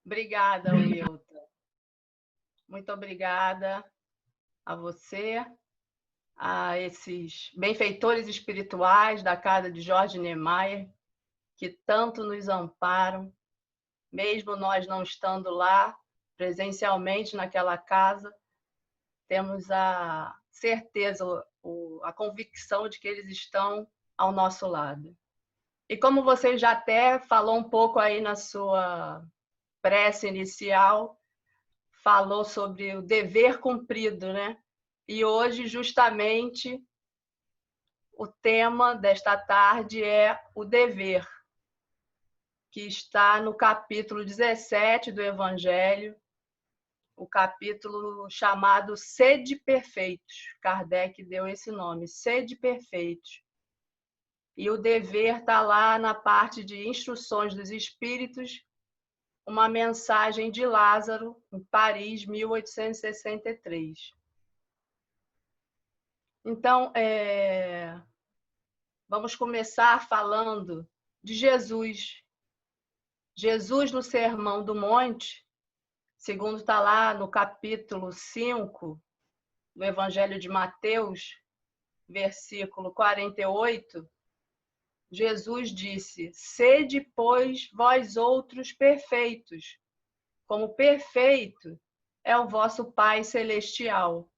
Obrigada, Wilton. Muito obrigada a você, a esses benfeitores espirituais da casa de Jorge Niemeyer, que tanto nos amparam, mesmo nós não estando lá presencialmente naquela casa, temos a certeza, a convicção de que eles estão ao nosso lado. E como você já até falou um pouco aí na sua prece inicial, falou sobre o dever cumprido, né? E hoje, justamente, o tema desta tarde é o dever, que está no capítulo 17 do Evangelho, o capítulo chamado Sede Perfeitos. Kardec deu esse nome, Sede Perfeitos. E o dever está lá na parte de Instruções dos Espíritos, uma mensagem de Lázaro, em Paris, 1863. Então, vamos começar falando de Jesus. Jesus, no Sermão do Monte, segundo está lá no capítulo 5 do Evangelho de Mateus, versículo 48, Jesus disse: Sede, pois, vós outros perfeitos, como perfeito é o vosso Pai Celestial.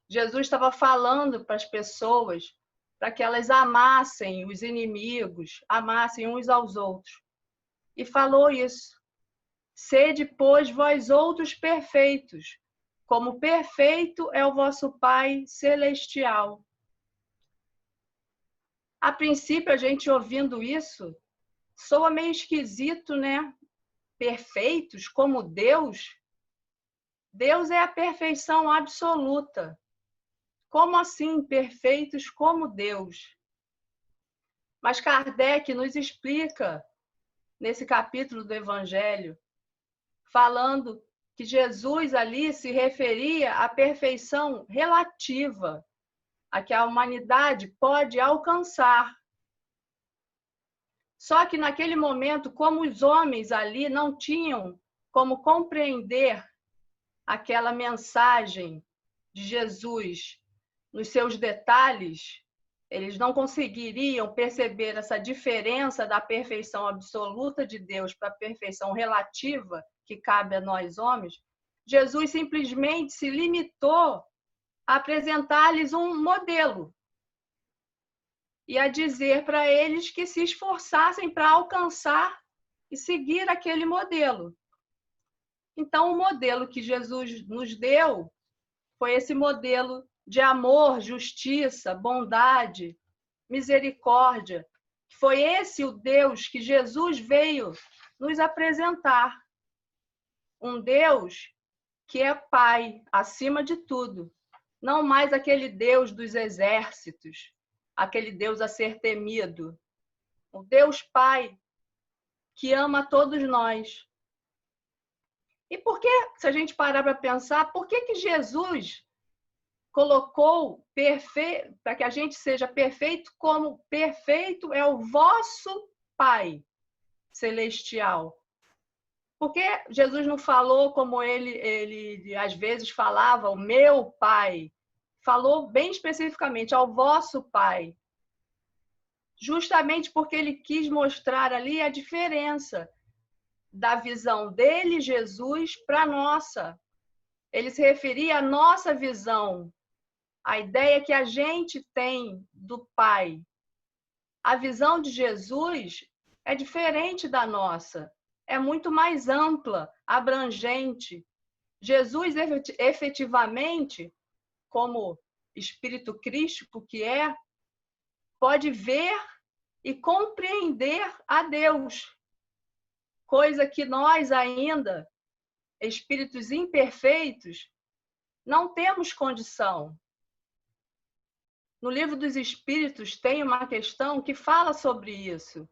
Jesus estava falando para as pessoas para que elas amassem os inimigos, amassem uns aos outros. E falou isso. Sede, pois, vós outros perfeitos, como perfeito é o vosso Pai Celestial. A princípio, a gente ouvindo isso, soa meio esquisito, né? Perfeitos como Deus. Deus é a perfeição absoluta. Como assim, perfeitos como Deus? Mas Kardec nos explica, nesse capítulo do Evangelho, falando que Jesus ali se referia à perfeição relativa, a que a humanidade pode alcançar. Só que naquele momento, como os homens ali não tinham como compreender aquela mensagem de Jesus nos seus detalhes, eles não conseguiriam perceber essa diferença da perfeição absoluta de Deus para a perfeição relativa que cabe a nós homens. Jesus simplesmente se limitou a apresentar-lhes um modelo e a dizer para eles que se esforçassem para alcançar e seguir aquele modelo. Então, o modelo que Jesus nos deu foi esse modelo de amor, justiça, bondade, misericórdia. Foi esse o Deus que Jesus veio nos apresentar. Um Deus que é Pai, acima de tudo. Não mais aquele Deus dos exércitos, aquele Deus a ser temido. O Deus Pai que ama todos nós. E por que, se a gente parar para pensar, por que Jesus colocou perfeito, para que a gente seja perfeito, como perfeito é o vosso Pai Celestial? Por que Jesus não falou como ele às vezes falava, o meu Pai? Falou bem especificamente, ao vosso Pai. Justamente porque ele quis mostrar ali a diferença da visão dele, Jesus, para a nossa. Ele se referia à nossa visão, a ideia que a gente tem do Pai. A visão de Jesus é diferente da nossa, é muito mais ampla, abrangente. Jesus, efetivamente, como Espírito Crístico que é, pode ver e compreender a Deus, coisa que nós ainda, espíritos imperfeitos, não temos condição. No Livro dos Espíritos tem uma questão que fala sobre isso.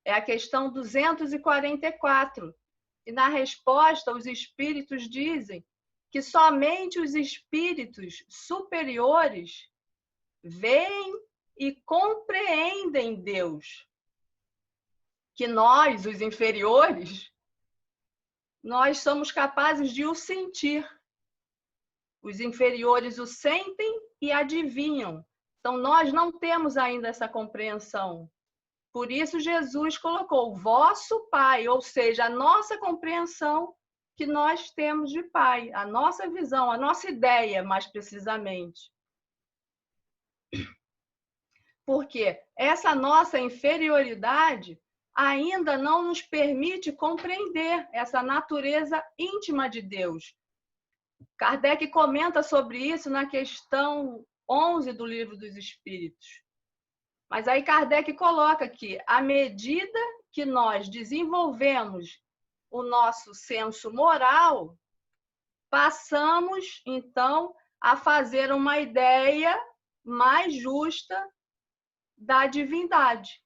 É a questão 244. E na resposta, os espíritos dizem que somente os espíritos superiores veem e compreendem Deus. Que nós, os inferiores, nós somos capazes de o sentir. Os inferiores o sentem e adivinham. Então, nós não temos ainda essa compreensão. Por isso, Jesus colocou o vosso Pai, ou seja, a nossa compreensão que nós temos de Pai, a nossa visão, a nossa ideia, mais precisamente. Porque essa nossa inferioridade ainda não nos permite compreender essa natureza íntima de Deus. Kardec comenta sobre isso na questão 11 do Livro dos Espíritos. Mas aí Kardec coloca que, à medida que nós desenvolvemos o nosso senso moral, passamos, então, a fazer uma ideia mais justa da divindade.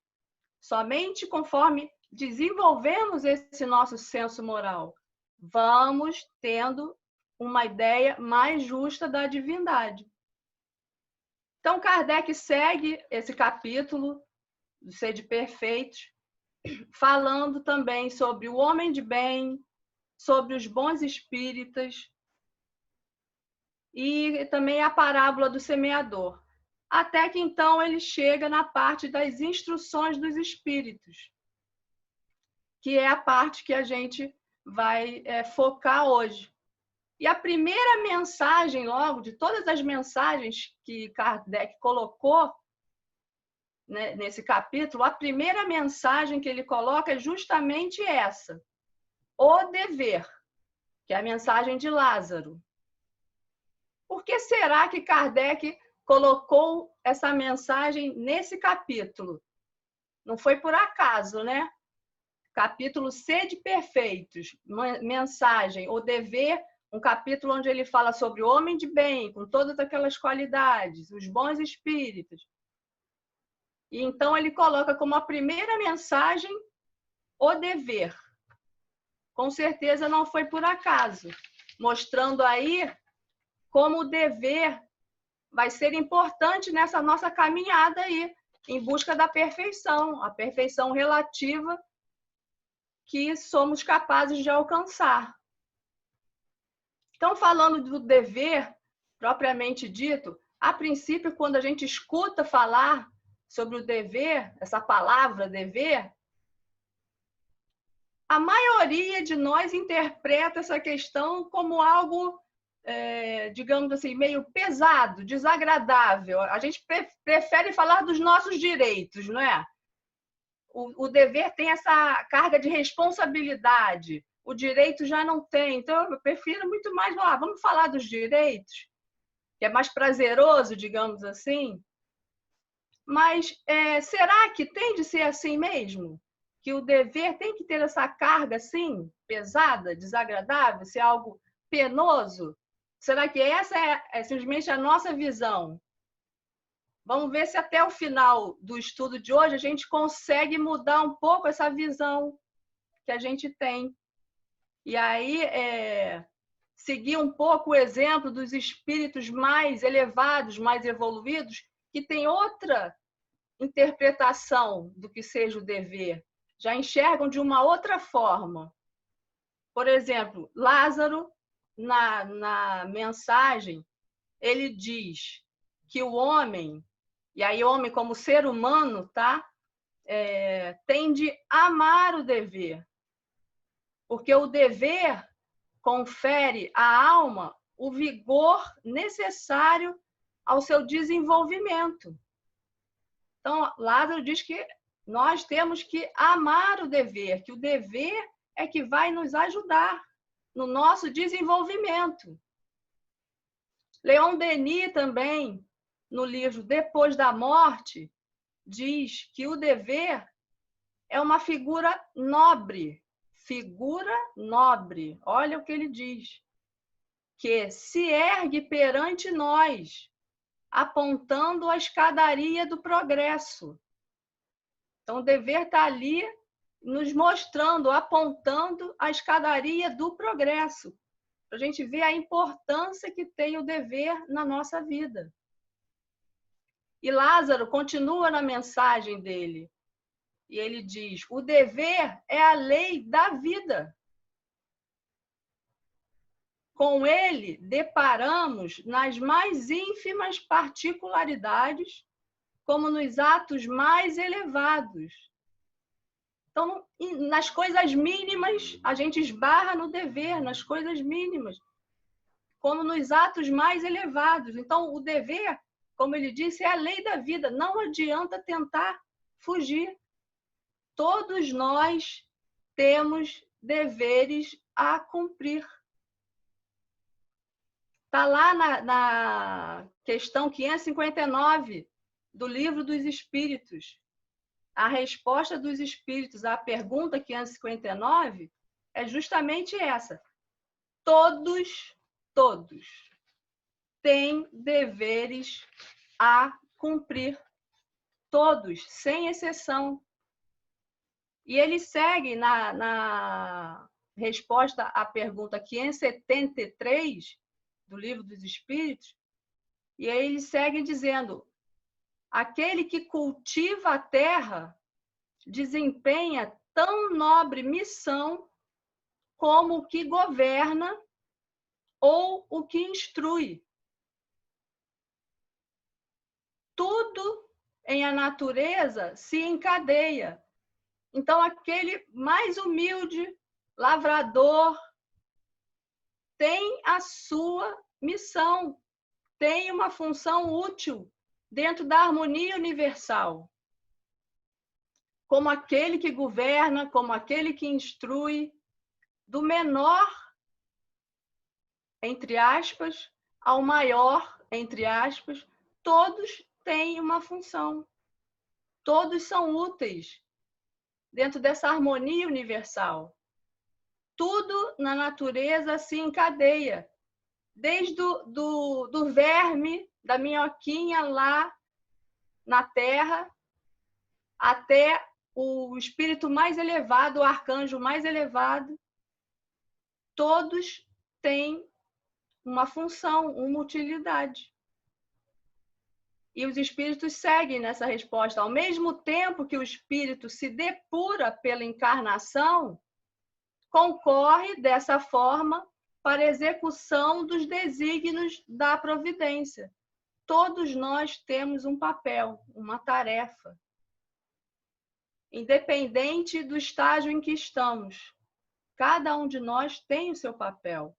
Somente conforme desenvolvemos esse nosso senso moral, vamos tendo uma ideia mais justa da divindade. Então, Kardec segue esse capítulo do Sede Perfeitos, falando também sobre o homem de bem, sobre os bons espíritas e também a parábola do semeador. Até que então ele chega na parte das instruções dos espíritos, que é a parte que a gente vai focar hoje. E a primeira mensagem, logo, de todas as mensagens que Kardec colocou, né, nesse capítulo, a primeira mensagem que ele coloca é justamente essa: o dever, que é a mensagem de Lázaro. Por que será que Kardec colocou essa mensagem nesse capítulo? Não foi por acaso, né? Capítulo Sede Perfeitos, mensagem, o dever, um capítulo onde ele fala sobre o homem de bem, com todas aquelas qualidades, os bons espíritos. E então ele coloca como a primeira mensagem o dever. Com certeza não foi por acaso, mostrando aí como o dever vai ser importante nessa nossa caminhada aí, em busca da perfeição, a perfeição relativa que somos capazes de alcançar. Então, falando do dever, propriamente dito, a princípio, quando a gente escuta falar sobre o dever, essa palavra dever, a maioria de nós interpreta essa questão como algo, digamos assim, meio pesado, desagradável. A gente prefere falar dos nossos direitos, não é? O dever tem essa carga de responsabilidade, o direito já não tem. Então, eu prefiro muito mais, vamos falar dos direitos, que é mais prazeroso, digamos assim. Mas será que tem de ser assim mesmo? Que o dever tem que ter essa carga assim, pesada, desagradável, ser algo penoso? Será que essa é simplesmente a nossa visão? Vamos ver se até o final do estudo de hoje a gente consegue mudar um pouco essa visão que a gente tem. E aí, seguir um pouco o exemplo dos espíritos mais elevados, mais evoluídos, que tem outra interpretação do que seja o dever. Já enxergam de uma outra forma. Por exemplo, Lázaro, na mensagem, ele diz que o homem, e aí homem como ser humano, tá? Tem de amar o dever. Porque o dever confere à alma o vigor necessário ao seu desenvolvimento. Então, Lázaro diz que nós temos que amar o dever, que o dever é que vai nos ajudar no nosso desenvolvimento. Leon Denis também, no livro Depois da Morte, diz que o dever é uma figura nobre. Figura nobre. Olha o que ele diz. Que se ergue perante nós, apontando a escadaria do progresso. Então, o dever está ali nos mostrando, apontando a escadaria do progresso, para a gente ver a importância que tem o dever na nossa vida. E Lázaro continua na mensagem dele, e ele diz: o dever é a lei da vida. com ele deparamos nas mais ínfimas particularidades, como nos atos mais elevados. Então, nas coisas mínimas, a gente esbarra no dever, nas coisas mínimas, como nos atos mais elevados. Então, o dever, como ele disse, é a lei da vida. Não adianta tentar fugir. Todos nós temos deveres a cumprir. Está lá na questão 559 do Livro dos Espíritos. A resposta dos Espíritos à pergunta 559 é justamente essa. Todos têm deveres a cumprir. Todos, sem exceção. E ele segue na resposta à pergunta 573 do Livro dos Espíritos, e aí ele segue dizendo: aquele que cultiva a terra desempenha tão nobre missão como o que governa ou o que instrui. Tudo em a natureza se encadeia. Então, aquele mais humilde lavrador tem a sua missão, tem uma função útil dentro da harmonia universal. Como aquele que governa, como aquele que instrui, do menor, entre aspas, ao maior, entre aspas, todos têm uma função. Todos são úteis dentro dessa harmonia universal. Tudo na natureza se encadeia, desde do verme, da minhoquinha lá na terra, até o espírito mais elevado, o arcanjo mais elevado. Todos têm uma função, uma utilidade. E os espíritos seguem nessa resposta. Ao mesmo tempo que o espírito se depura pela encarnação, concorre dessa forma para a execução dos desígnios da providência. Todos nós temos um papel, uma tarefa, independente do estágio em que estamos. Cada um de nós tem o seu papel.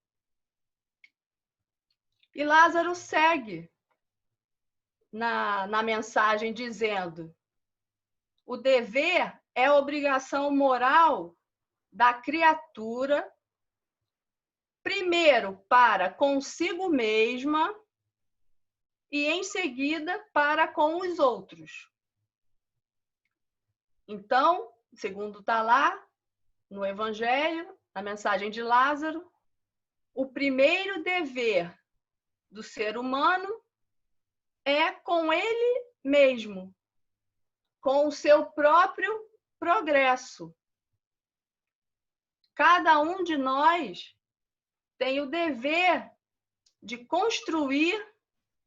E Lázaro segue na mensagem dizendo: o dever é a obrigação moral da criatura, primeiro para consigo mesma e em seguida para com os outros. Então, segundo está lá no Evangelho, na mensagem de Lázaro, o primeiro dever do ser humano é com ele mesmo, com o seu próprio progresso. Cada um de nós tem o dever de construir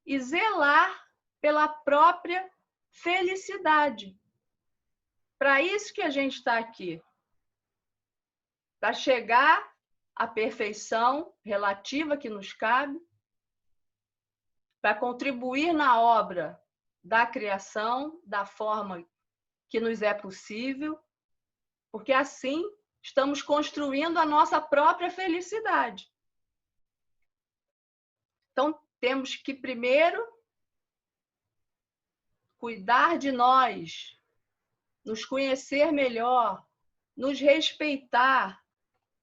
e zelar pela própria felicidade. Para isso que a gente está aqui. Para chegar à perfeição relativa que nos cabe, para contribuir na obra da criação, da forma que nos é possível, porque assim estamos construindo a nossa própria felicidade. Então, temos que primeiro cuidar de nós, nos conhecer melhor, nos respeitar,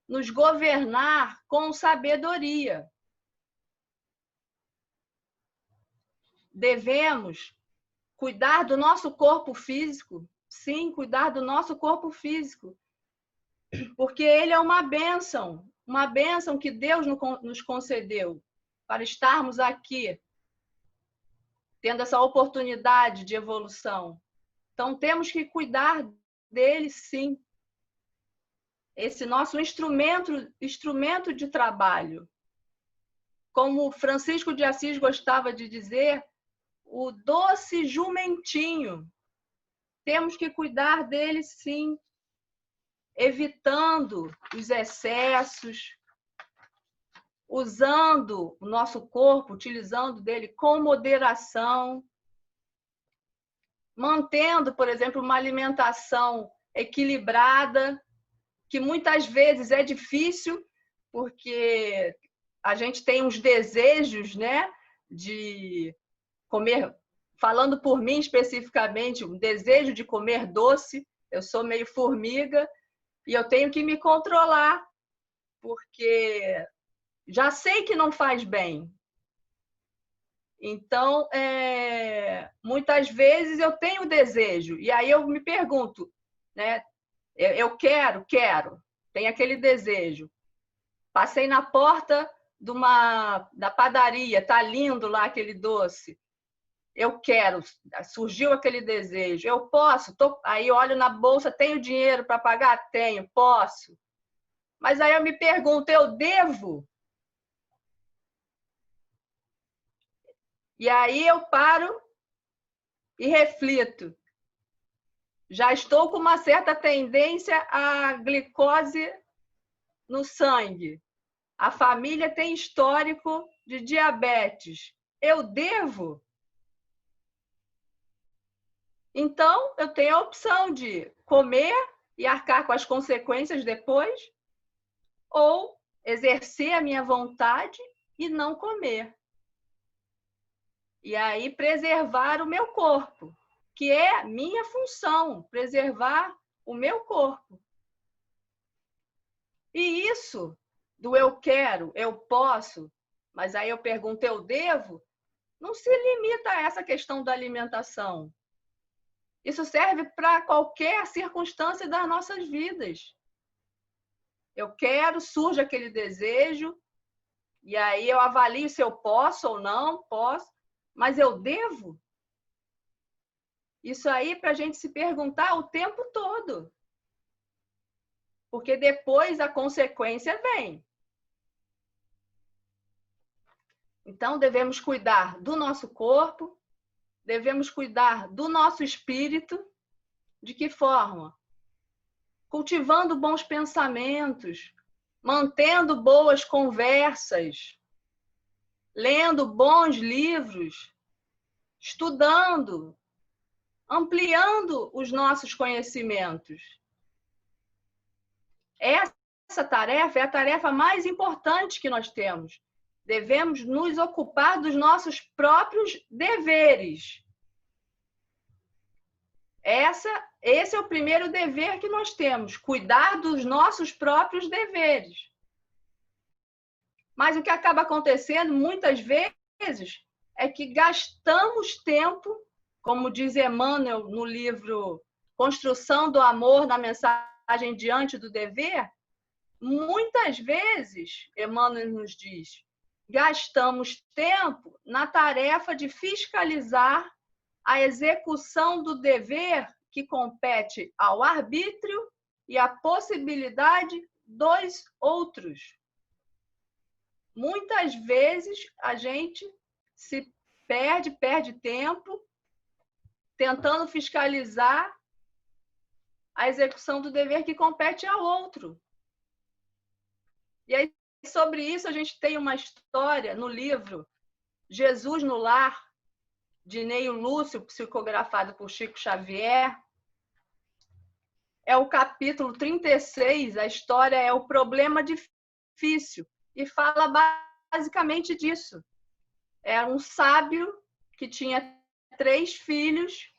nos governar com sabedoria. Devemos cuidar do nosso corpo físico, sim, cuidar do nosso corpo físico, porque ele é uma bênção que Deus nos concedeu para estarmos aqui, tendo essa oportunidade de evolução. Então, temos que cuidar dele, sim. Esse nosso instrumento de trabalho. Como Francisco de Assis gostava de dizer, o doce jumentinho. Temos que cuidar dele, sim, evitando os excessos, usando o nosso corpo, utilizando dele com moderação, mantendo, por exemplo, uma alimentação equilibrada, que muitas vezes é difícil, porque a gente tem uns desejos, né, de comer, falando por mim especificamente, um desejo de comer doce. Eu sou meio formiga e eu tenho que me controlar, porque já sei que não faz bem. Então, muitas vezes eu tenho desejo, e aí eu me pergunto, né? Eu quero, tem aquele desejo. Passei na porta da padaria, tá lindo lá aquele doce. Eu quero, surgiu aquele desejo. Eu posso? Aí olho na bolsa, tenho dinheiro para pagar? Tenho, posso. Mas aí eu me pergunto, eu devo? E aí eu paro e reflito. Já estou com uma certa tendência à glicose no sangue. A família tem histórico de diabetes. Eu devo? Então, eu tenho a opção de comer e arcar com as consequências depois, ou exercer a minha vontade e não comer. E aí preservar o meu corpo, que é minha função, preservar o meu corpo. E isso do eu quero, eu posso, mas aí eu pergunto, eu devo, não se limita a essa questão da alimentação. Isso serve para qualquer circunstância das nossas vidas. Eu quero, surge aquele desejo, e aí eu avalio se eu posso ou não, posso, mas eu devo? Isso aí para a gente se perguntar o tempo todo. Porque depois a consequência vem. Então, devemos cuidar do nosso corpo, devemos cuidar do nosso espírito. De que forma? Cultivando bons pensamentos, mantendo boas conversas, lendo bons livros, estudando, ampliando os nossos conhecimentos. Essa tarefa é a tarefa mais importante que nós temos. Devemos nos ocupar dos nossos próprios deveres. Esse é o primeiro dever que nós temos, cuidar dos nossos próprios deveres. Mas o que acaba acontecendo muitas vezes é que gastamos tempo, como diz Emmanuel no livro Construção do Amor, na mensagem Diante do Dever, muitas vezes, Emmanuel nos diz, gastamos tempo na tarefa de fiscalizar a execução do dever que compete ao arbítrio e à possibilidade dos outros. Muitas vezes a gente se perde tempo tentando fiscalizar a execução do dever que compete ao outro. E aí, sobre isso, a gente tem uma história no livro Jesus no Lar, de Neio Lúcio, psicografado por Chico Xavier. É o capítulo 36, a história é o problema difícil, e fala basicamente disso. Era um sábio que tinha 3 filhos,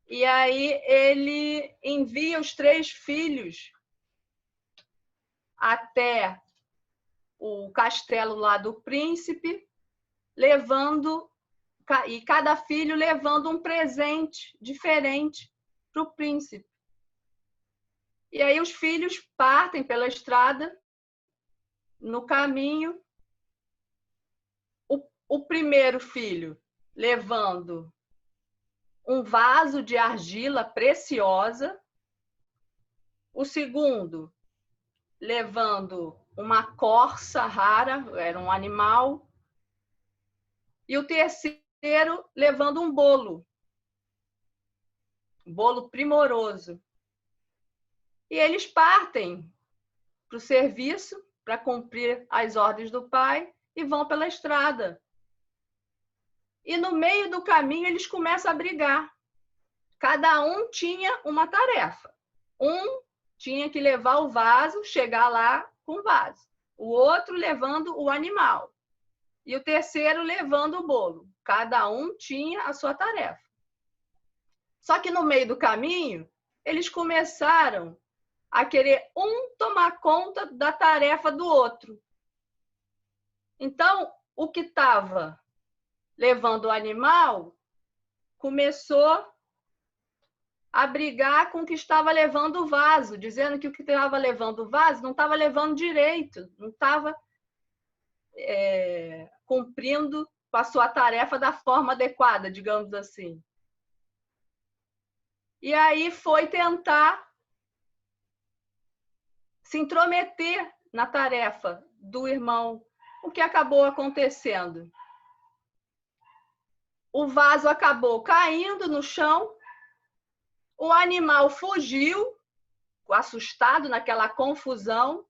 e aí ele envia os 3 filhos até o castelo lá do príncipe, e cada filho levando um presente diferente para o príncipe. E aí os filhos partem pela estrada, no caminho, o primeiro filho levando um vaso de argila preciosa, o segundo levando uma corça rara, era um animal, e o terceiro levando um bolo primoroso. E eles partem para o serviço, para cumprir as ordens do pai e vão pela estrada. E no meio do caminho eles começam a brigar. Cada um tinha uma tarefa. Um tinha que levar o vaso, chegar lá com o vaso. O outro levando o animal. E o terceiro levando o bolo. Cada um tinha a sua tarefa. Só que no meio do caminho, eles começaram a querer um tomar conta da tarefa do outro. Então, o que estava levando o animal começou a brigar com o que estava levando o vaso, dizendo que o que estava levando o vaso não estava levando direito, não estava cumprindo com a sua tarefa da forma adequada, digamos assim. E aí foi tentar se intrometer na tarefa do irmão. O que acabou acontecendo? O vaso acabou caindo no chão, o animal fugiu, assustado naquela confusão.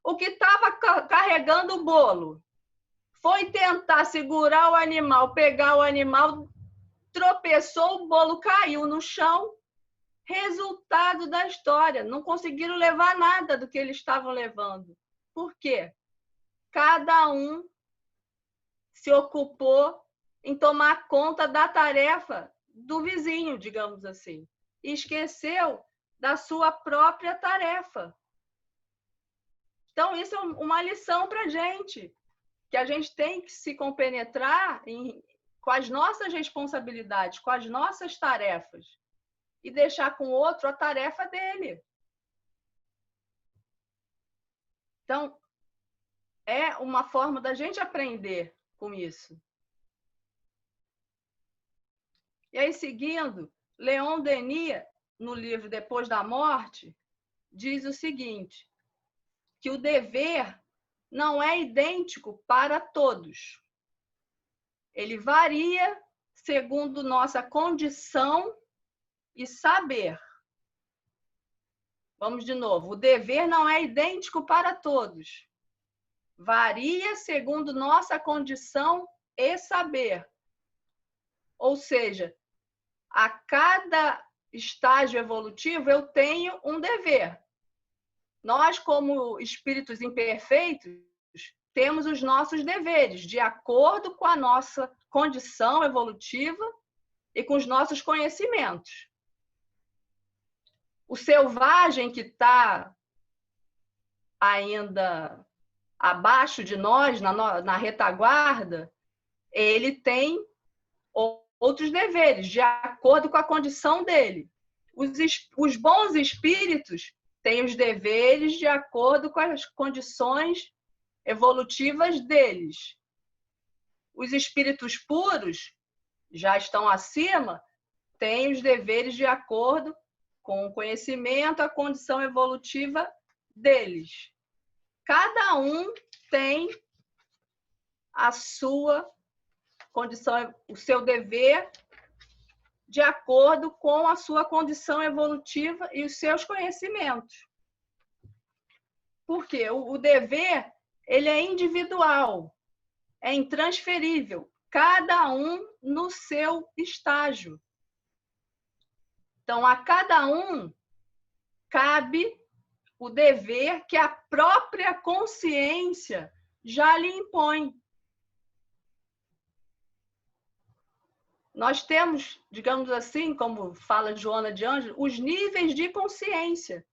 O que estava carregando o bolo foi tentar segurar o animal, pegar o animal, tropeçou, o bolo caiu no chão. Resultado da história, não conseguiram levar nada do que eles estavam levando. Por quê? Cada um se ocupou em tomar conta da tarefa do vizinho, digamos assim, e esqueceu da sua própria tarefa. Então, isso é uma lição para a gente, que a gente tem que se compenetrar com as nossas responsabilidades, com as nossas tarefas, e deixar com o outro a tarefa dele. Então, é uma forma da gente aprender com isso. E aí, seguindo, Leon Denis, no livro Depois da Morte, diz o seguinte, que o dever não é idêntico para todos. Ele varia segundo nossa condição e saber. Vamos de novo. O dever não é idêntico para todos. Varia segundo nossa condição e saber. Ou seja, a cada estágio evolutivo eu tenho um dever. Nós, como espíritos imperfeitos, temos os nossos deveres, de acordo com a nossa condição evolutiva e com os nossos conhecimentos. O selvagem que está ainda abaixo de nós, na retaguarda, ele tem outros deveres, de acordo com a condição dele. Os bons espíritos têm os deveres de acordo com as condições evolutivas deles. Os espíritos puros, já estão acima, têm os deveres de acordo com o conhecimento, a condição evolutiva deles. Cada um tem a sua condição, o seu dever de acordo com a sua condição evolutiva e os seus conhecimentos. Por quê? O dever, ele é individual, é intransferível, cada um no seu estágio. Então, a cada um cabe o dever que a própria consciência já lhe impõe. Nós temos, digamos assim, como fala Joana de Ângelo, os níveis de consciência.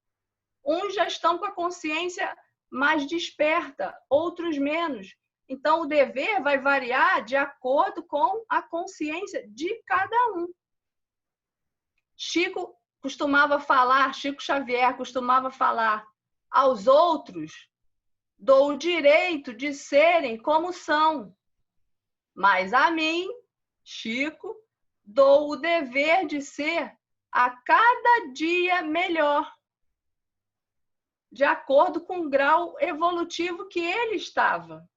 Uns já estão com a consciência mais desperta, outros menos. Então, o dever vai variar de acordo com a consciência de cada um. Chico Xavier costumava falar, aos outros dou o direito de serem como são, mas a mim, Chico, dou o dever de ser a cada dia melhor, de acordo com o grau evolutivo que ele estava.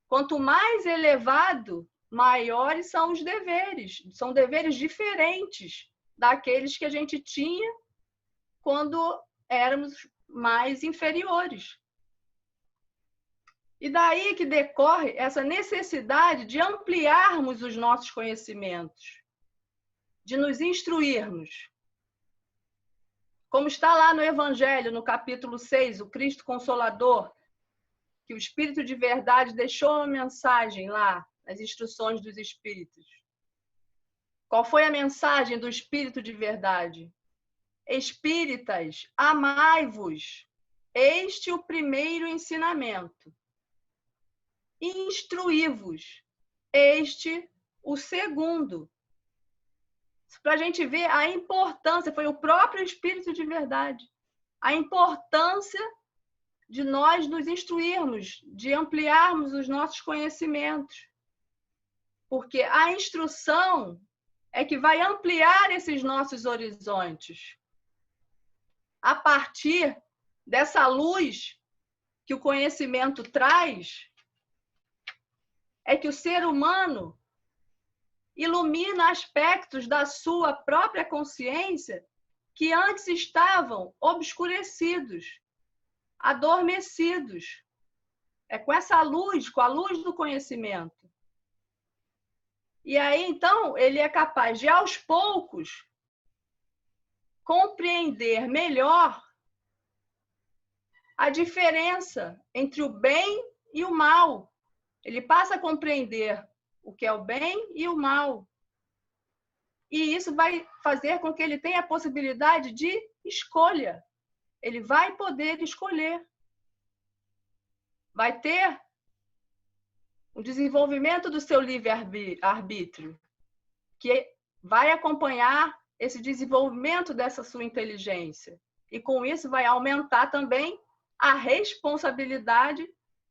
Quanto mais elevado, maiores são os deveres. São deveres diferentes daqueles que a gente tinha quando éramos mais inferiores. E daí que decorre essa necessidade de ampliarmos os nossos conhecimentos, de nos instruirmos. Como está lá no Evangelho, no capítulo 6, o Cristo Consolador, que o Espírito de Verdade deixou uma mensagem lá, nas instruções dos Espíritos. Qual foi a mensagem do Espírito de Verdade? Espíritas, amai-vos. Este o primeiro ensinamento. Instruí-vos. Este o segundo. Para a gente ver a importância, foi o próprio Espírito de Verdade, a importância de nós nos instruirmos, de ampliarmos os nossos conhecimentos. Porque a instrução é que vai ampliar esses nossos horizontes. A partir dessa luz que o conhecimento traz, é que o ser humano ilumina aspectos da sua própria consciência que antes estavam obscurecidos, adormecidos. É com essa luz, com a luz do conhecimento. E aí, então, ele é capaz de, aos poucos, compreender melhor a diferença entre o bem e o mal. Ele passa a compreender o que é o bem e o mal. E isso vai fazer com que ele tenha a possibilidade de escolha. Ele vai poder escolher. Vai ter o desenvolvimento do seu livre-arbítrio, que vai acompanhar esse desenvolvimento dessa sua inteligência. E com isso vai aumentar também a responsabilidade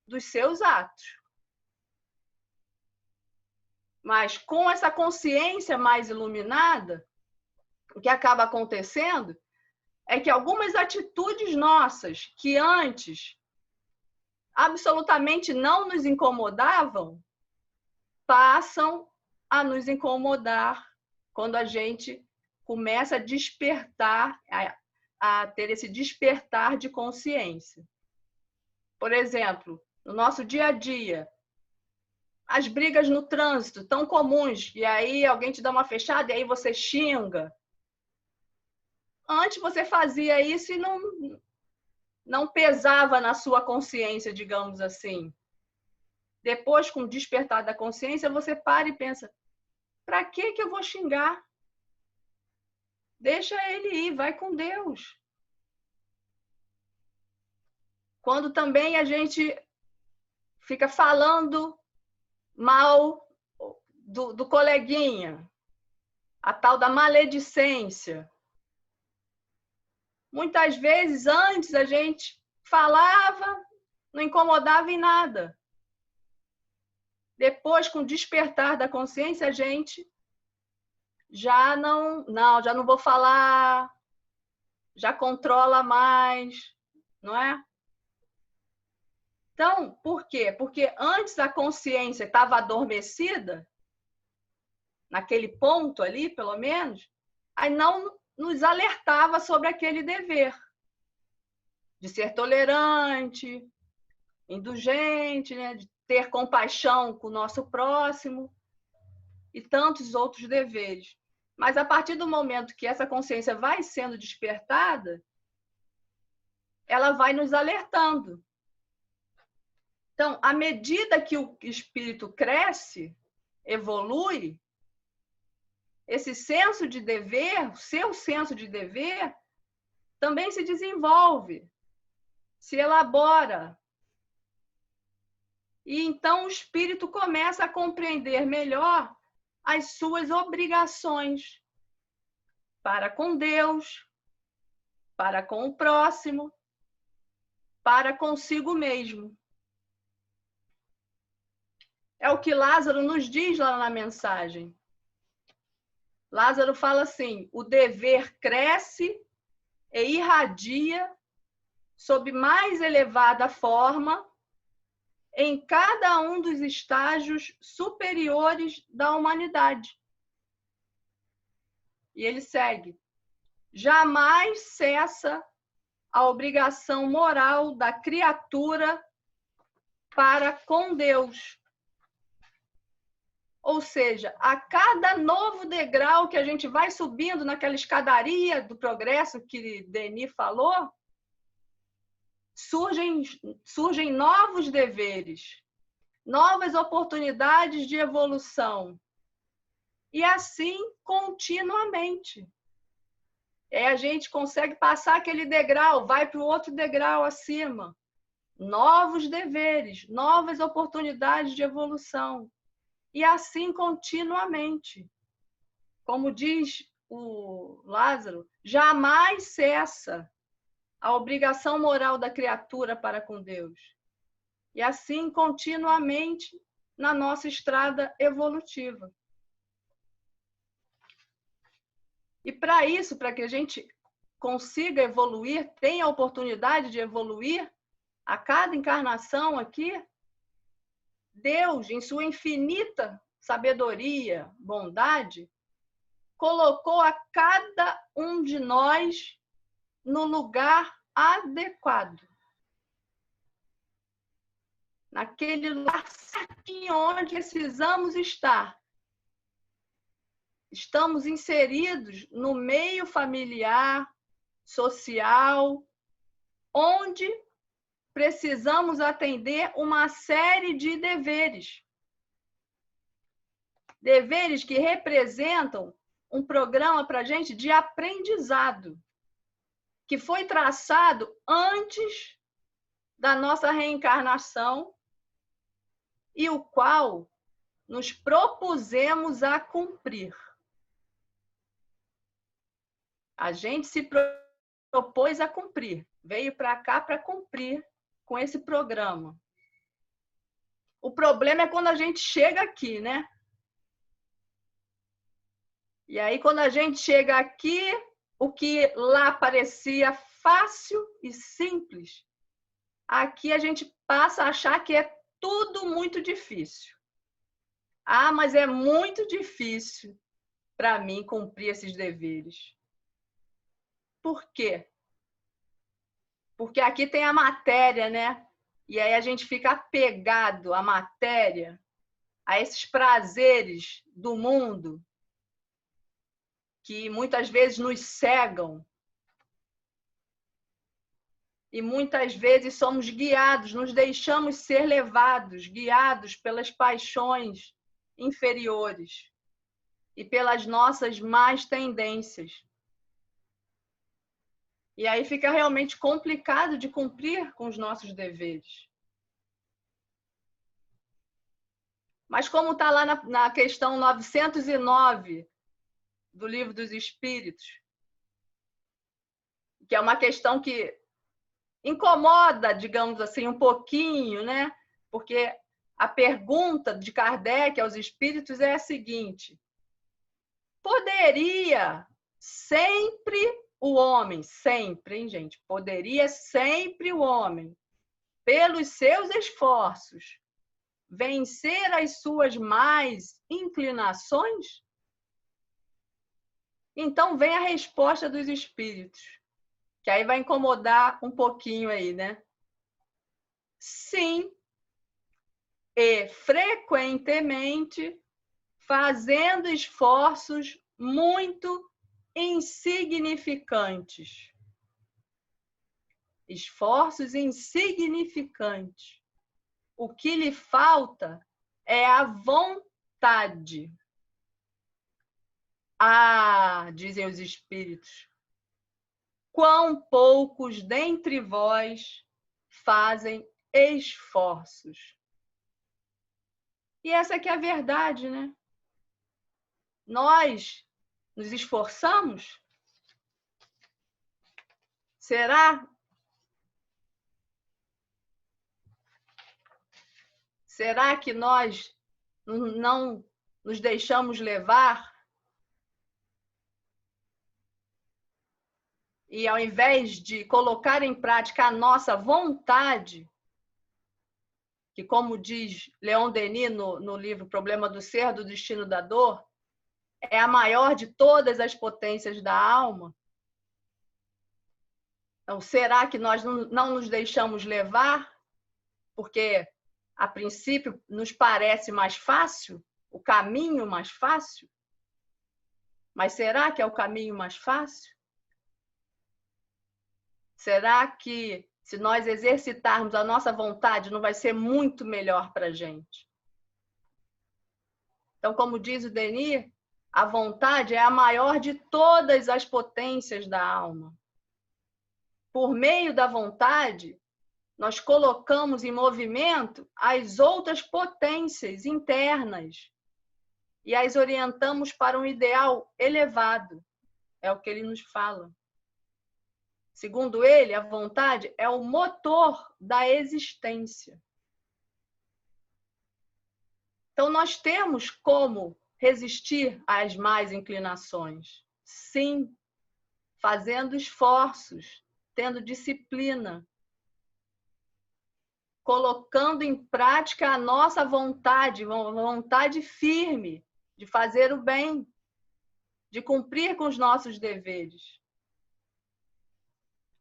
dos seus atos. Mas com essa consciência mais iluminada, o que acaba acontecendo é que algumas atitudes nossas que antes absolutamente não nos incomodavam, passam a nos incomodar quando a gente começa a despertar, a ter esse despertar de consciência. Por exemplo, no nosso dia a dia, as brigas no trânsito tão comuns, e aí alguém te dá uma fechada e aí você xinga. Antes você fazia isso e não pesava na sua consciência, digamos assim. Depois, com o despertar da consciência, você para e pensa, para que eu vou xingar? Deixa ele ir, vai com Deus. Quando também a gente fica falando mal do coleguinha, a tal da maledicência. Muitas vezes, antes, a gente falava, não incomodava em nada. Depois, com o despertar da consciência, a gente já não vou falar, já controla mais, não é? Então, por quê? Porque antes a consciência estava adormecida, naquele ponto ali, pelo menos, aí não nos alertava sobre aquele dever de ser tolerante, indulgente, né? De ter compaixão com o nosso próximo e tantos outros deveres. Mas a partir do momento que essa consciência vai sendo despertada, ela vai nos alertando. Então, à medida que o espírito cresce, evolui, esse senso de dever, o seu senso de dever, também se desenvolve, se elabora. E então o espírito começa a compreender melhor as suas obrigações para com Deus, para com o próximo, para consigo mesmo. É o que Lázaro nos diz lá na mensagem. Lázaro fala assim: o dever cresce e irradia sob mais elevada forma em cada um dos estágios superiores da humanidade. E ele segue: jamais cessa a obrigação moral da criatura para com Deus. Ou seja, a cada novo degrau que a gente vai subindo naquela escadaria do progresso que Denis falou, surgem novos deveres, novas oportunidades de evolução. E assim continuamente. A gente consegue passar aquele degrau, vai para o outro degrau acima. Novos deveres, novas oportunidades de evolução. E assim continuamente. Como diz o Lázaro, jamais cessa a obrigação moral da criatura para com Deus. E assim continuamente na nossa estrada evolutiva. E para isso, para que a gente consiga evoluir, tenha a oportunidade de evoluir a cada encarnação aqui, Deus, em sua infinita sabedoria, bondade, colocou a cada um de nós no lugar adequado. Naquele lugar certinho onde precisamos estar. Estamos inseridos no meio familiar, social, onde precisamos atender uma série de deveres. Deveres que representam um programa para a gente de aprendizado, que foi traçado antes da nossa reencarnação e o qual nos propusemos a cumprir. A gente se propôs a cumprir, veio para cá para cumprir com esse programa. O problema é quando a gente chega aqui, né? E aí, quando a gente chega aqui, o que lá parecia fácil e simples, aqui a gente passa a achar que é tudo muito difícil. Ah, mas é muito difícil para mim cumprir esses deveres. Por quê? Porque aqui tem a matéria, né? E aí a gente fica apegado à matéria, a esses prazeres do mundo, que muitas vezes nos cegam. E muitas vezes somos guiados, nos deixamos ser levados, guiados pelas paixões inferiores e pelas nossas más tendências. E aí fica realmente complicado de cumprir com os nossos deveres. Mas como está lá na questão 909 do Livro dos Espíritos, que é uma questão que incomoda, digamos assim, um pouquinho, né? Porque a pergunta de Kardec aos espíritos é a seguinte: poderia sempre o homem, sempre, hein, gente? Poderia sempre o homem, pelos seus esforços, vencer as suas más inclinações? Então vem a resposta dos espíritos, que aí vai incomodar um pouquinho aí, né? Sim, e frequentemente fazendo esforços muito insignificantes. Esforços insignificantes. O que lhe falta é a vontade. Ah, dizem os espíritos, quão poucos dentre vós fazem esforços. E essa que é a verdade, né? Nós nos esforçamos? Será? Será que nós não nos deixamos levar? E ao invés de colocar em prática a nossa vontade, que como diz Leon Denis no livro Problema do Ser, do Destino da Dor, é a maior de todas as potências da alma, Então, será que nós não nos deixamos levar? Porque, a princípio, nos parece mais fácil, o caminho mais fácil? Mas será que é o caminho mais fácil? Será que, se nós exercitarmos a nossa vontade, não vai ser muito melhor para a gente? Então, como diz o Denis, a vontade é a maior de todas as potências da alma. Por meio da vontade, nós colocamos em movimento as outras potências internas e as orientamos para um ideal elevado. É o que ele nos fala. Segundo ele, a vontade é o motor da existência. Então, nós temos como resistir às más inclinações. Sim, fazendo esforços, tendo disciplina, colocando em prática a nossa vontade, vontade firme de fazer o bem, de cumprir com os nossos deveres.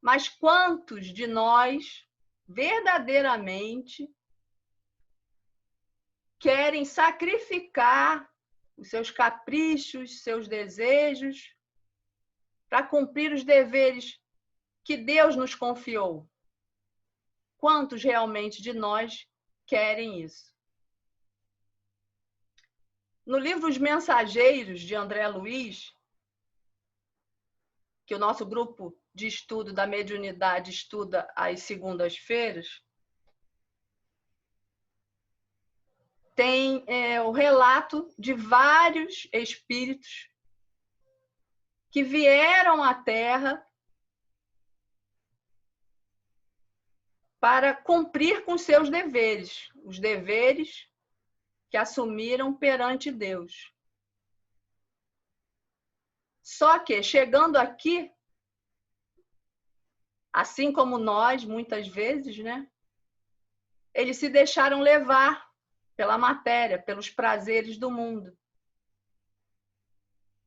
Mas quantos de nós verdadeiramente querem sacrificar os seus caprichos, seus desejos, para cumprir os deveres que Deus nos confiou? Quantos realmente de nós querem isso? No livro Os Mensageiros, de André Luiz, que o nosso grupo de estudo da mediunidade estuda às segundas-feiras, tem o relato de vários espíritos que vieram à Terra para cumprir com seus deveres, os deveres que assumiram perante Deus. Só que, chegando aqui, assim como nós, muitas vezes, né, eles se deixaram levar pela matéria, pelos prazeres do mundo.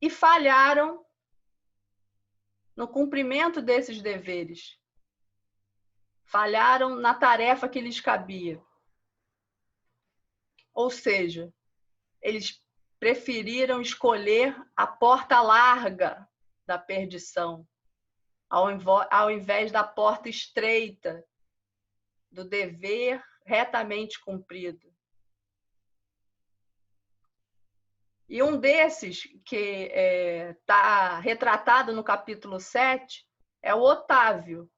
E falharam no cumprimento desses deveres. Falharam na tarefa que lhes cabia. Ou seja, eles preferiram escolher a porta larga da perdição, ao invés da porta estreita do dever retamente cumprido. E um desses, que está retratado no capítulo 7, é o Otávio.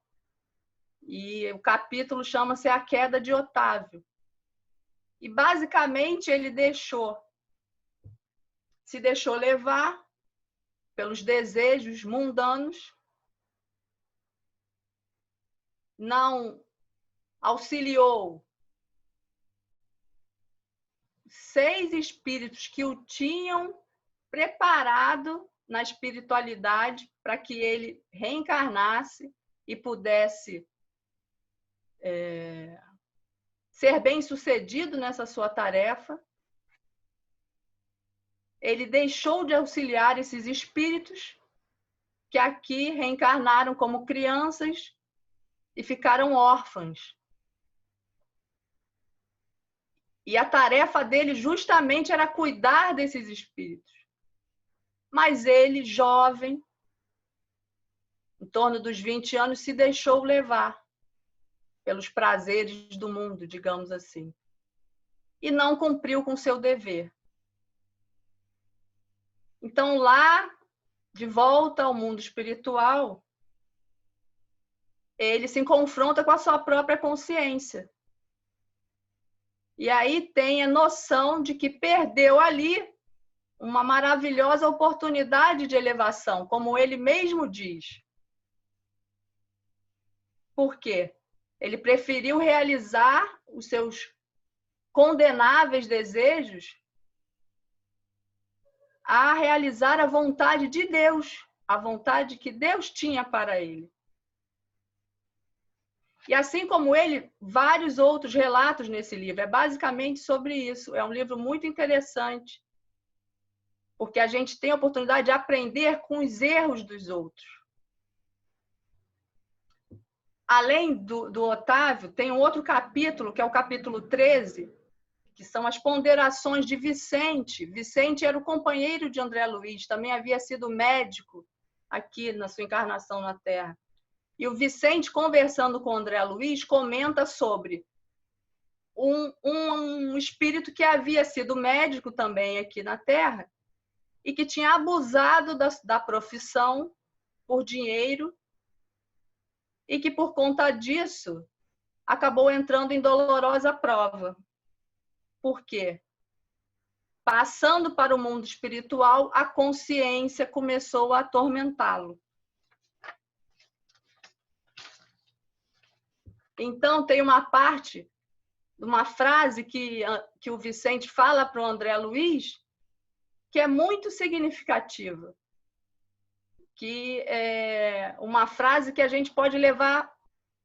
E o capítulo chama-se A Queda de Otávio. E, basicamente, ele se deixou levar pelos desejos mundanos, não auxiliou 6 espíritos que o tinham preparado na espiritualidade para que ele reencarnasse e pudesse ser bem-sucedido nessa sua tarefa. Ele deixou de auxiliar esses espíritos que aqui reencarnaram como crianças e ficaram órfãos. E a tarefa dele justamente era cuidar desses espíritos. Mas ele, jovem, em torno dos 20 anos, se deixou levar pelos prazeres do mundo, digamos assim, e não cumpriu com seu dever. Então, lá, de volta ao mundo espiritual, ele se confronta com a sua própria consciência. E aí tem a noção de que perdeu ali uma maravilhosa oportunidade de elevação, como ele mesmo diz. Por quê? Ele preferiu realizar os seus condenáveis desejos a realizar a vontade de Deus, a vontade que Deus tinha para ele. E assim como ele, vários outros relatos nesse livro. É basicamente sobre isso. É um livro muito interessante, porque a gente tem a oportunidade de aprender com os erros dos outros. além do Otávio, tem um outro capítulo, que é o capítulo 13, que são as ponderações de Vicente. Vicente era o companheiro de André Luiz, também havia sido médico aqui na sua encarnação na Terra. E o Vicente, conversando com André Luiz, comenta sobre um espírito que havia sido médico também aqui na Terra e que tinha abusado da profissão por dinheiro e que, por conta disso, acabou entrando em dolorosa prova. Por quê? Passando para o mundo espiritual, a consciência começou a atormentá-lo. Então, tem uma parte, uma frase que o Vicente fala para o André Luiz, que é muito significativa, que é uma frase que a gente pode levar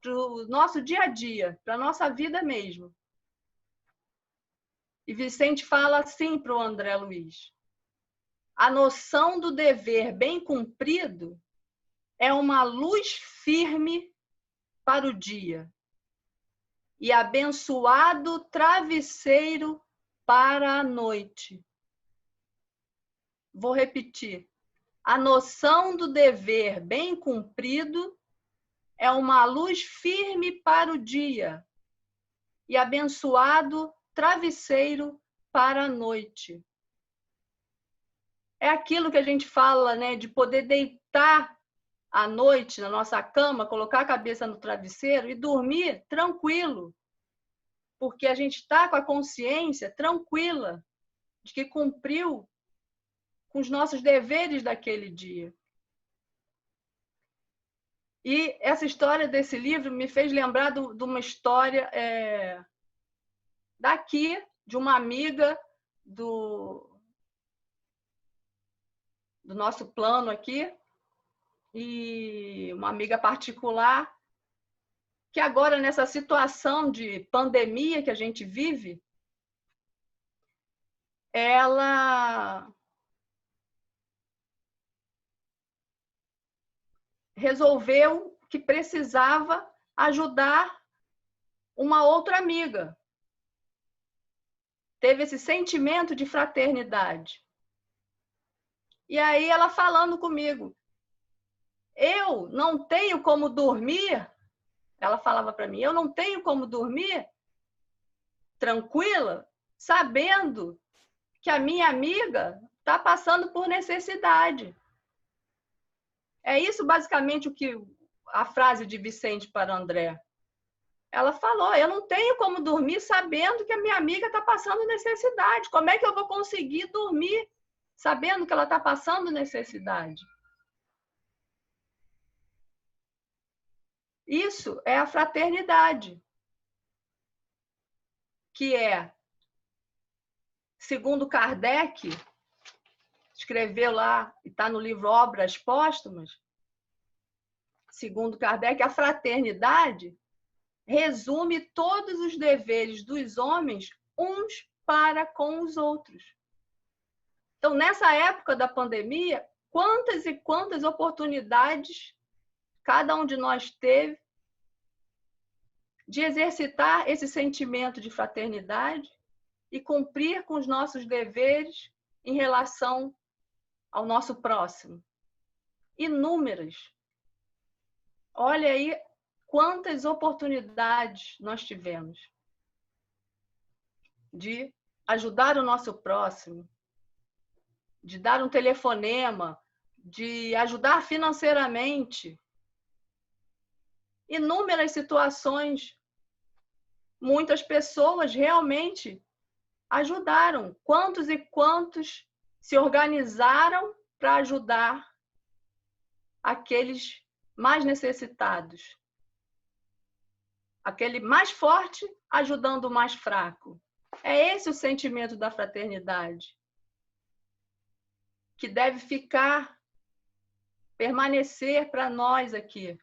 para o nosso dia a dia, para a nossa vida mesmo. E Vicente fala assim para o André Luiz: a noção do dever bem cumprido é uma luz firme para o dia e abençoado travesseiro para a noite. Vou repetir. A noção do dever bem cumprido é uma luz firme para o dia e abençoado travesseiro para a noite. É aquilo que a gente fala, né, de poder deitar à noite na nossa cama, colocar a cabeça no travesseiro e dormir tranquilo, porque a gente está com a consciência tranquila de que cumpriu com os nossos deveres daquele dia. E essa história desse livro me fez lembrar de uma história daqui, de uma amiga do nosso plano aqui, e uma amiga particular, que agora, nessa situação de pandemia que a gente vive, ela resolveu que precisava ajudar uma outra amiga. Teve esse sentimento de fraternidade. E aí ela falando comigo, eu não tenho como dormir, ela falava para mim, eu não tenho como dormir tranquila, sabendo que a minha amiga está passando por necessidade. É isso basicamente o que a frase de Vicente para André. Ela falou, eu não tenho como dormir sabendo que a minha amiga está passando necessidade. Como é que eu vou conseguir dormir sabendo que ela está passando necessidade? Isso é a fraternidade, que é, segundo Kardec, escreveu lá, e está no livro Obras Póstumas, segundo Kardec, a fraternidade resume todos os deveres dos homens uns para com os outros. Então, nessa época da pandemia, quantas e quantas oportunidades cada um de nós teve de exercitar esse sentimento de fraternidade e cumprir com os nossos deveres em relação ao nosso próximo. Inúmeras. Olha aí quantas oportunidades nós tivemos de ajudar o nosso próximo, de dar um telefonema, de ajudar financeiramente. Inúmeras situações. Muitas pessoas realmente ajudaram. Quantos e quantos se organizaram para ajudar aqueles mais necessitados? Aquele mais forte ajudando o mais fraco. É esse o sentimento da fraternidade, que deve permanecer para nós aqui,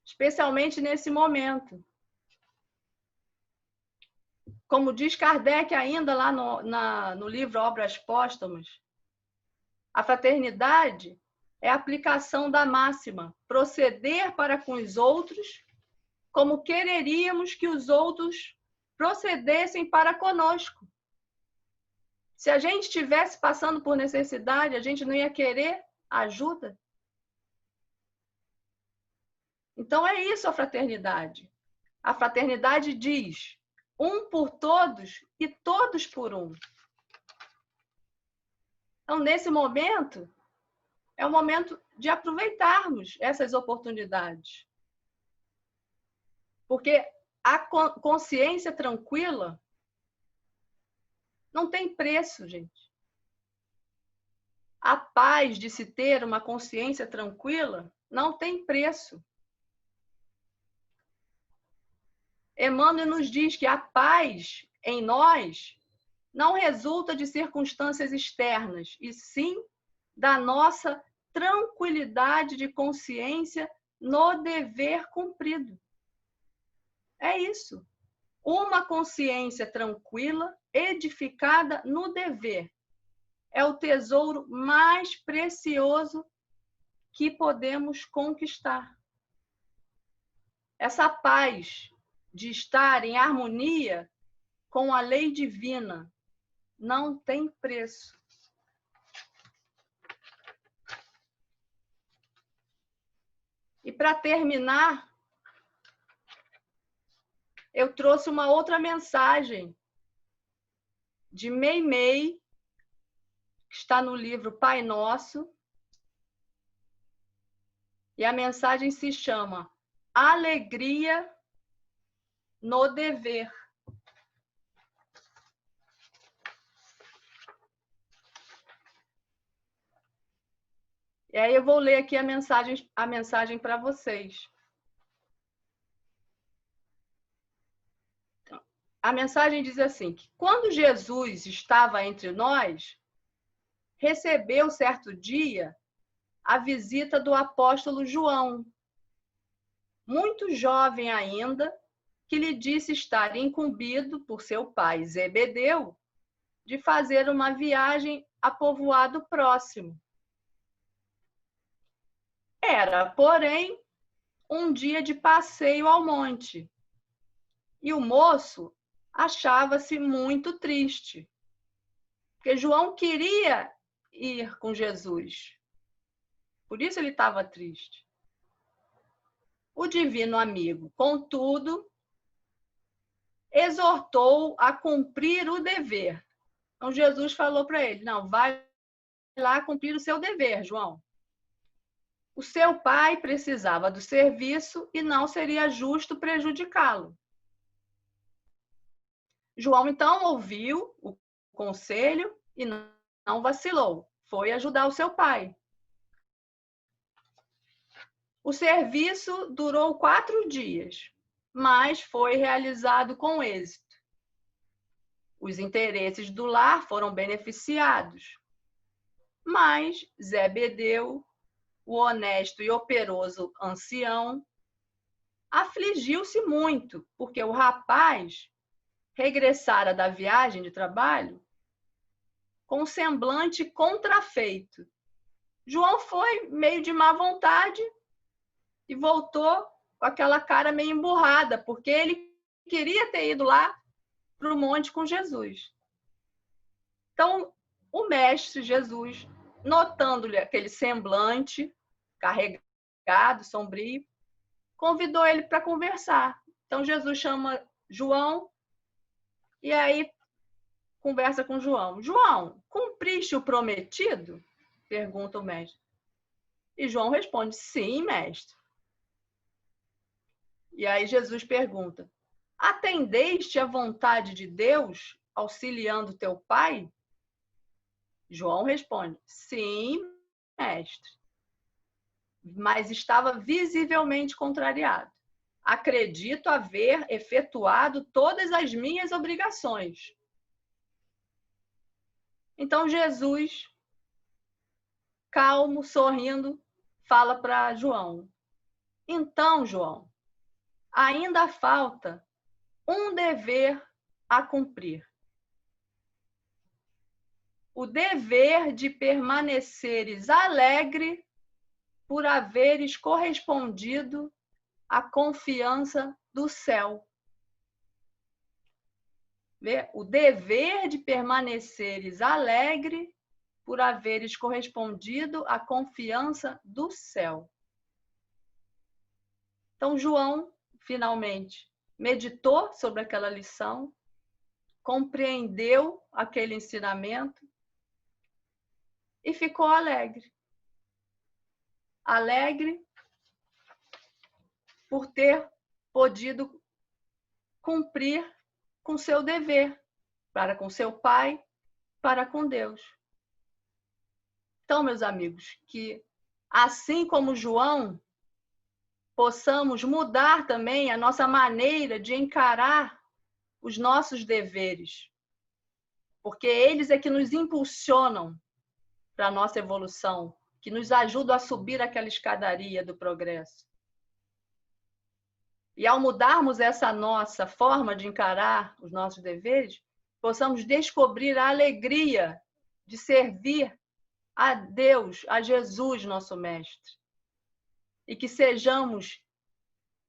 especialmente nesse momento. Como diz Kardec ainda lá no livro Obras Póstumas, a fraternidade é a aplicação da máxima: proceder para com os outros como quereríamos que os outros procedessem para conosco. Se a gente estivesse passando por necessidade, a gente não ia querer ajuda? Então é isso a fraternidade. A fraternidade diz: um por todos e todos por um. Então, nesse momento, é o momento de aproveitarmos essas oportunidades. Porque a consciência tranquila não tem preço, gente. A paz de se ter uma consciência tranquila não tem preço. Emmanuel nos diz que a paz em nós não resulta de circunstâncias externas, e sim da nossa tranquilidade de consciência no dever cumprido. É isso. Uma consciência tranquila, edificada no dever, é o tesouro mais precioso que podemos conquistar. Essa paz de estar em harmonia com a lei divina não tem preço. E para terminar, eu trouxe uma outra mensagem de Meimei, que está no livro Pai Nosso, e a mensagem se chama Alegria no Dever. E aí eu vou ler aqui a mensagem para vocês. Então, a mensagem diz assim, que quando Jesus estava entre nós, recebeu certo dia a visita do apóstolo João, muito jovem ainda, que lhe disse estar incumbido por seu pai Zebedeu de fazer uma viagem a povoado próximo. Era, porém, um dia de passeio ao monte, e o moço achava-se muito triste, porque João queria ir com Jesus. Por isso ele estava triste. O divino amigo, contudo, exortou a cumprir o dever. Então Jesus falou para ele: não, vai lá cumprir o seu dever, João. O seu pai precisava do serviço e não seria justo prejudicá-lo. João, então, ouviu o conselho e não vacilou. Foi ajudar o seu pai. O serviço durou 4 dias, mas foi realizado com êxito. Os interesses do lar foram beneficiados, mas Zebedeu, o honesto e operoso ancião, afligiu-se muito, porque o rapaz regressara da viagem de trabalho com semblante contrafeito. João foi meio de má vontade e voltou com aquela cara meio emburrada, porque ele queria ter ido lá para o monte com Jesus. Então, o mestre Jesus, notando-lhe aquele semblante carregado, sombrio, convidou ele para conversar. Então, Jesus chama João e aí conversa com João. João, cumpriste o prometido? Pergunta o mestre. E João responde: sim, mestre. E aí Jesus pergunta: atendeste à vontade de Deus, auxiliando teu pai? João responde: sim, mestre. Mas estava visivelmente contrariado. Acredito haver efetuado todas as minhas obrigações. Então Jesus, calmo, sorrindo, fala para João: então, João, ainda falta um dever a cumprir. O dever de permaneceres alegre por haveres correspondido à confiança do céu. O dever de permaneceres alegre por haveres correspondido à confiança do céu. Então, João, finalmente, meditou sobre aquela lição, compreendeu aquele ensinamento e ficou alegre. Alegre por ter podido cumprir com seu dever, para com seu Pai, para com Deus. Então, meus amigos, que assim como João, possamos mudar também a nossa maneira de encarar os nossos deveres, porque eles é que nos impulsionam para a nossa evolução, que nos ajudam a subir aquela escadaria do progresso. E ao mudarmos essa nossa forma de encarar os nossos deveres, possamos descobrir a alegria de servir a Deus, a Jesus, nosso Mestre. E que sejamos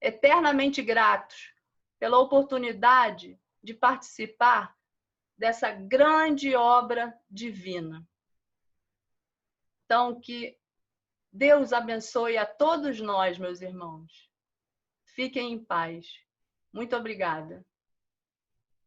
eternamente gratos pela oportunidade de participar dessa grande obra divina. Então, que Deus abençoe a todos nós, meus irmãos. Fiquem em paz. Muito obrigada.